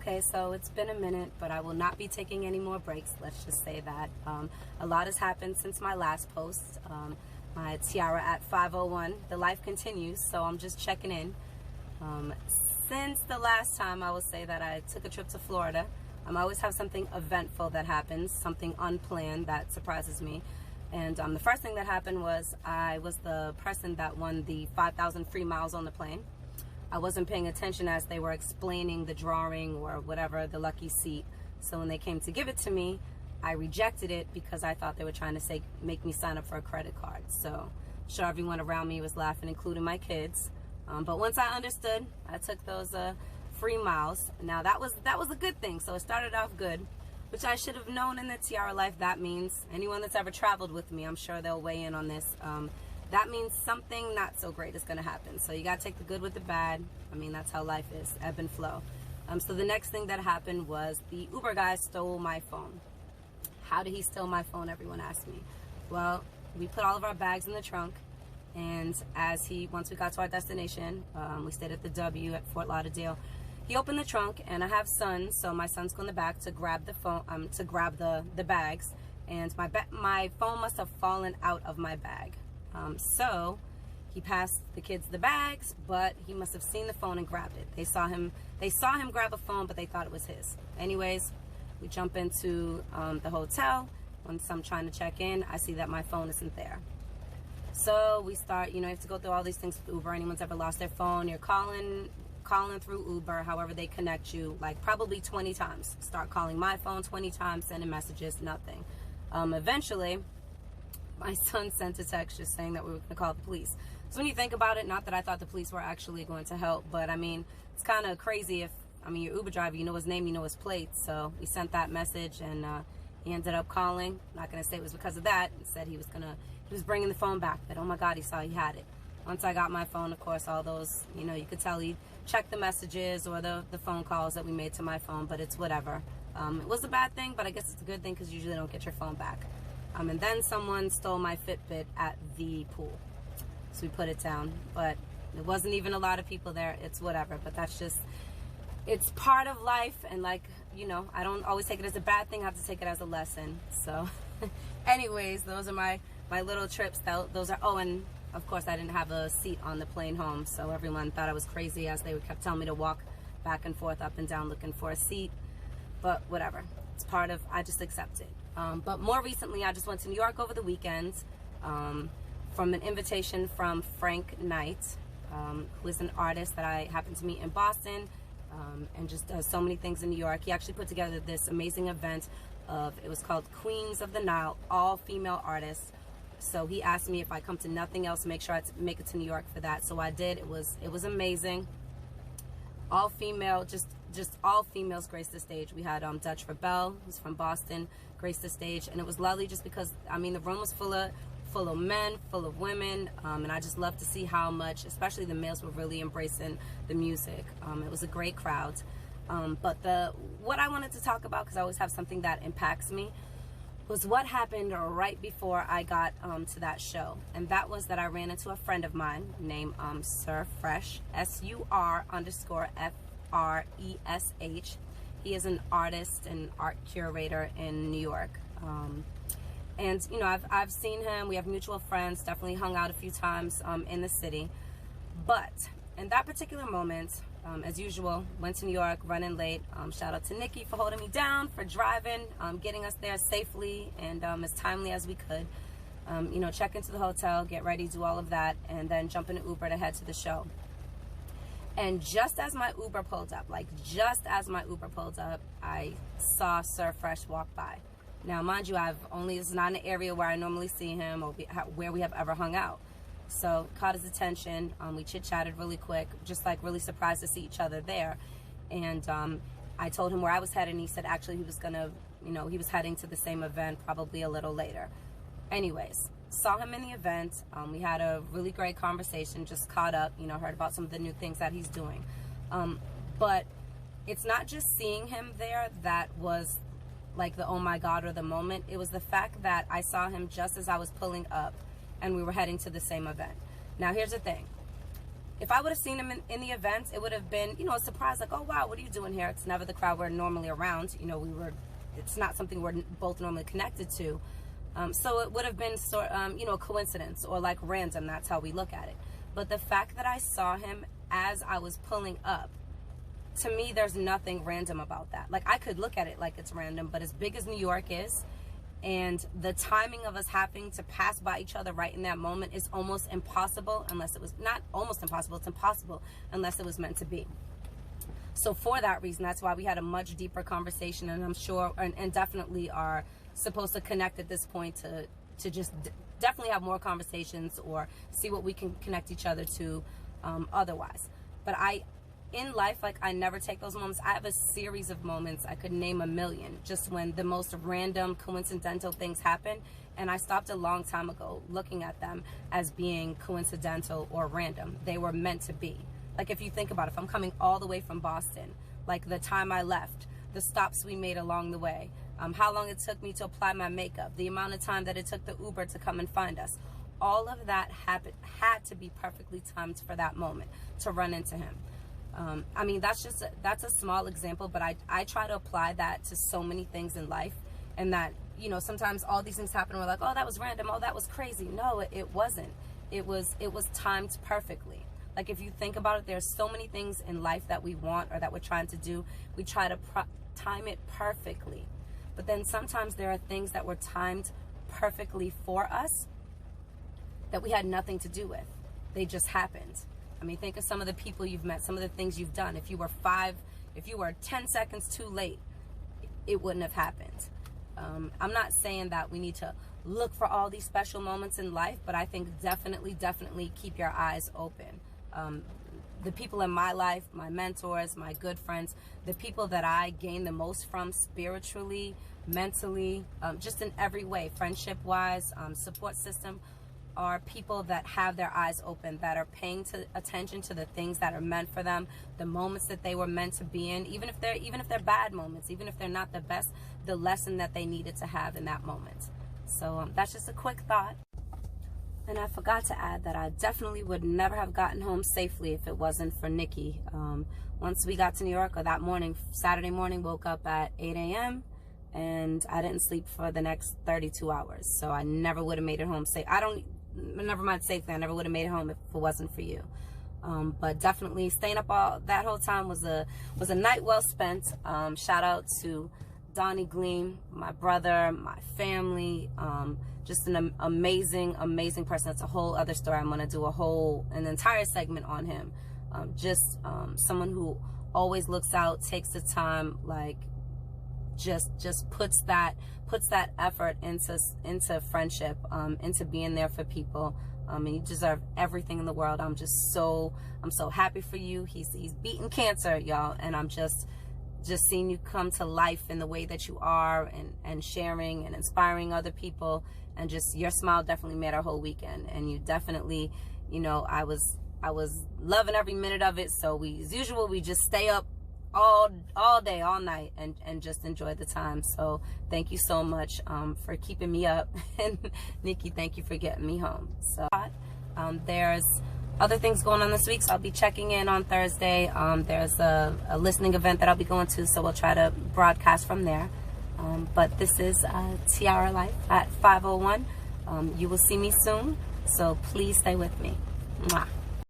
Okay, so it's been a minute, but I will not be taking any more breaks. Let's just say that. A lot has happened since my last post. My tiara at 501. The life continues, so I'm just checking in. Since the last time, I will say that I took a trip to Florida. I always have something eventful that happens, something unplanned that surprises me. And the first thing that happened was I was the person that won the 5,000 free miles on the plane. I wasn't paying attention as they were explaining the drawing or whatever, the lucky seat. So when they came to give it to me, I rejected it because I thought they were trying to make me sign up for a credit card. So I'm sure everyone around me was laughing, including my kids. But once I understood, I took those free miles. Now that was a good thing. So it started off good, which I should have known in the tiara life. That means anyone that's ever traveled with me, I'm sure they'll weigh in on this. That means something not so great is going to happen. So you got to take the good with the bad. I mean, that's how life is, ebb and flow. So the next thing that happened was the Uber guy stole my phone. How did he steal my phone, everyone asked me. Well, we put all of our bags in the trunk. And once we got to our destination, we stayed at the W at Fort Lauderdale. He opened the trunk, and I have sons, so my son's going in the back to grab the phone, to grab the bags. And my phone must have fallen out of my bag. So he passed the kids the bags, but he must have seen the phone and grabbed it. They saw him grab a phone, but they thought it was his. Anyways, we jump into the hotel. Once I'm trying to check in, I see that my phone isn't there. So we start, you have to go through all these things with Uber. Anyone's ever lost their phone, you're calling through Uber, however they connect you, like probably 20 times. Start calling my phone 20 times, sending messages, nothing. Eventually, my son sent a text just saying that we were going to call the police. So when you think about it, not that I thought the police were actually going to help, but I mean, it's kind of crazy if, your Uber driver, you know his name, you know his plate. So we sent that message, and he ended up calling. I'm not going to say it was because of that. He said he was bringing the phone back, that, oh my God, he saw he had it. Once I got my phone, of course, all those, you could tell he checked the messages or the phone calls that we made to my phone, but it's whatever. It was a bad thing, but I guess it's a good thing because you usually don't get your phone back. And then someone stole my Fitbit at the pool. So we put it down, but there wasn't even a lot of people there. It's whatever, but it's part of life. And I don't always take it as a bad thing. I have to take it as a lesson. So anyways, those are my little trips. And of course I didn't have a seat on the plane home. So everyone thought I was crazy as they kept telling me to walk back and forth, up and down, looking for a seat. But whatever, it's part of, I just accept it. But more recently, I just went to New York over the weekend from an invitation from Frank Knight, who is an artist that I happened to meet in Boston, and just does so many things in New York. He actually put together this amazing event it was called Queens of the Nile, all female artists. So he asked me if I come to nothing else, make sure I make it to New York for that. So I did. It was amazing. All female, just all females graced the stage. We had Dutch Rebel, who's from Boston, graced the stage, and it was lovely just because the room was full of men, full of women, and I just love to see how much, especially the males, were really embracing the music. It was a great crowd. But what I wanted to talk about, because I always have something that impacts me, was what happened right before I got to that show. And that was that I ran into a friend of mine named Sir Fresh, SUR_FRESH. He is an artist and art curator in New York. And I've seen him. We have mutual friends, definitely hung out a few times in the city. But in that particular moment, as usual, went to New York, running late. Shout out to Nikki for holding me down, for driving, getting us there safely and as timely as we could. Check into the hotel, get ready, do all of that, and then jump in an Uber to head to the show. And just as my Uber pulled up, I saw Sir Fresh walk by. Now, mind you, this is not an area where I normally see him or where we have ever hung out. So caught his attention. We chit-chatted really quick, just really surprised to see each other there. And I told him where I was headed, and he said actually he was he was heading to the same event probably a little later. Anyways, saw him in the event. We had a really great conversation, just caught up, heard about some of the new things that he's doing. But it's not just seeing him there that was like the oh my God or the moment. It was the fact that I saw him just as I was pulling up and we were heading to the same event. Now here's the thing. if I would have seen him in the event, it would have been, you know, a surprise, like, oh wow, what are you doing here? It's never the crowd we're normally around. You know, it's not something we're both normally connected to. So it would have been you know, a coincidence or like random. That's how we look at it. But the fact that I saw him as I was pulling up, to me, there's nothing random about that. Like, I could look at it like it's random, but as big as New York is, and the timing of us having to pass by each other right in that moment is almost impossible, unless it was not almost impossible, it's impossible unless it was meant to be. So for that reason, that's why we had a much deeper conversation, and I'm sure, and definitely are supposed to connect at this point to just definitely have more conversations or see what we can connect each other to otherwise. But in life, like, I never take those moments. I have a series of moments, I could name a million, just when the most random, coincidental things happen, and I stopped a long time ago looking at them as being coincidental or random. They were meant to be. Like, if you think about it, if I'm coming all the way from Boston, like the time I left, the stops we made along the way, how long it took me to apply my makeup, the amount of time that it took the Uber to come and find us, all of that had to be perfectly timed for that moment to run into him. I mean, that's a small example, but I try to apply that to so many things in life, and that, you know, sometimes all these things happen and we're like, oh, that was random, oh, that was crazy. No, it wasn't. It was timed perfectly. Like, if you think about it, there's so many things in life that we want or that we're trying to do. We try to time it perfectly. But then sometimes there are things that were timed perfectly for us that we had nothing to do with. They just happened. I mean, think of some of the people you've met, some of the things you've done. If you were 10 seconds too late, it wouldn't have happened. I'm not saying that we need to look for all these special moments in life, but I think definitely keep your eyes open. The people in my life, my mentors, my good friends, the people that I gain the most from spiritually, mentally, just in every way, friendship-wise, support system, are people that have their eyes open, that are paying attention to the things that are meant for them, the moments that they were meant to be in, even if they're bad moments, even if they're not the best, the lesson that they needed to have in that moment. So that's just a quick thought. And I forgot to add that I definitely would never have gotten home safely if it wasn't for Nikki. Once we got to New York, or that morning, Saturday morning, woke up at 8 a.m. and I didn't sleep for the next 32 hours. So I never would have made it home safe. Never mind safely, I never would have made it home if it wasn't for you. But definitely staying up all that whole time was a night well spent. Shout out to Donnie Gleam, my brother, my family, just an amazing person. That's a whole other story. I'm gonna do an entire segment on him. Just someone who always looks out, takes the time, like just puts that effort into friendship, into being there for people. And you deserve everything in the world. I'm so happy for you. He's beaten cancer, y'all, and I'm just seeing you come to life in the way that you are, and sharing and inspiring other people, and just your smile definitely made our whole weekend. And you definitely, you know, I was loving every minute of it. So as usual, we just stay up all day, all night, and just enjoy the time. So thank you so much for keeping me up, and Nikki, thank you for getting me home. So there's other things going on this week, so I'll be checking in on Thursday. There's a listening event that I'll be going to, so we'll try to broadcast from there. But this is Tiara Life at 501. You will see me soon, so please stay with me. Mwah.